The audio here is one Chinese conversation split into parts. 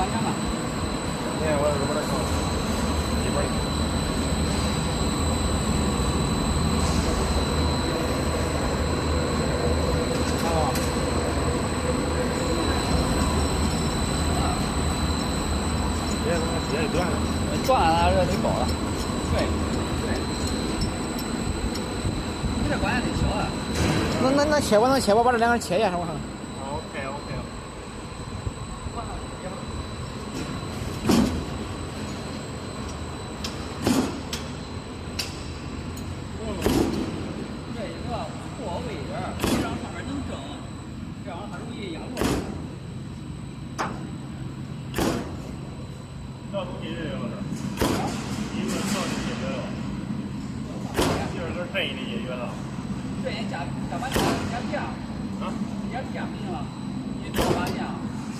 关键嘛。你看我把它搞一会儿。也断了，断了，热就搞了。对对，你这关键得小啊。能切，我能切，我把这两个切一下，我看看。OK OK。这一个错位置，得让上面能正，这样它容易压落。那都解决了是？一个上就解决了，第二个这也解决了。这也加完加电啊？加电没了，你多把电。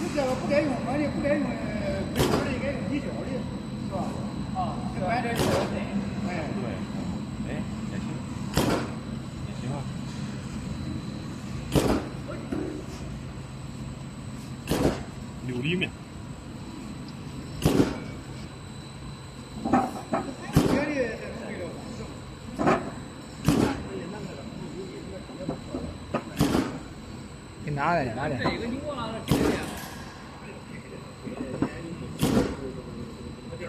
你这个不该用我的，不该用硅胶的，该用米胶的，是吧？啊，这完全是对。哎，对，哎，也行，也行啊。琉璃面。给拿来，拿来。这个你忘了这个。这地儿。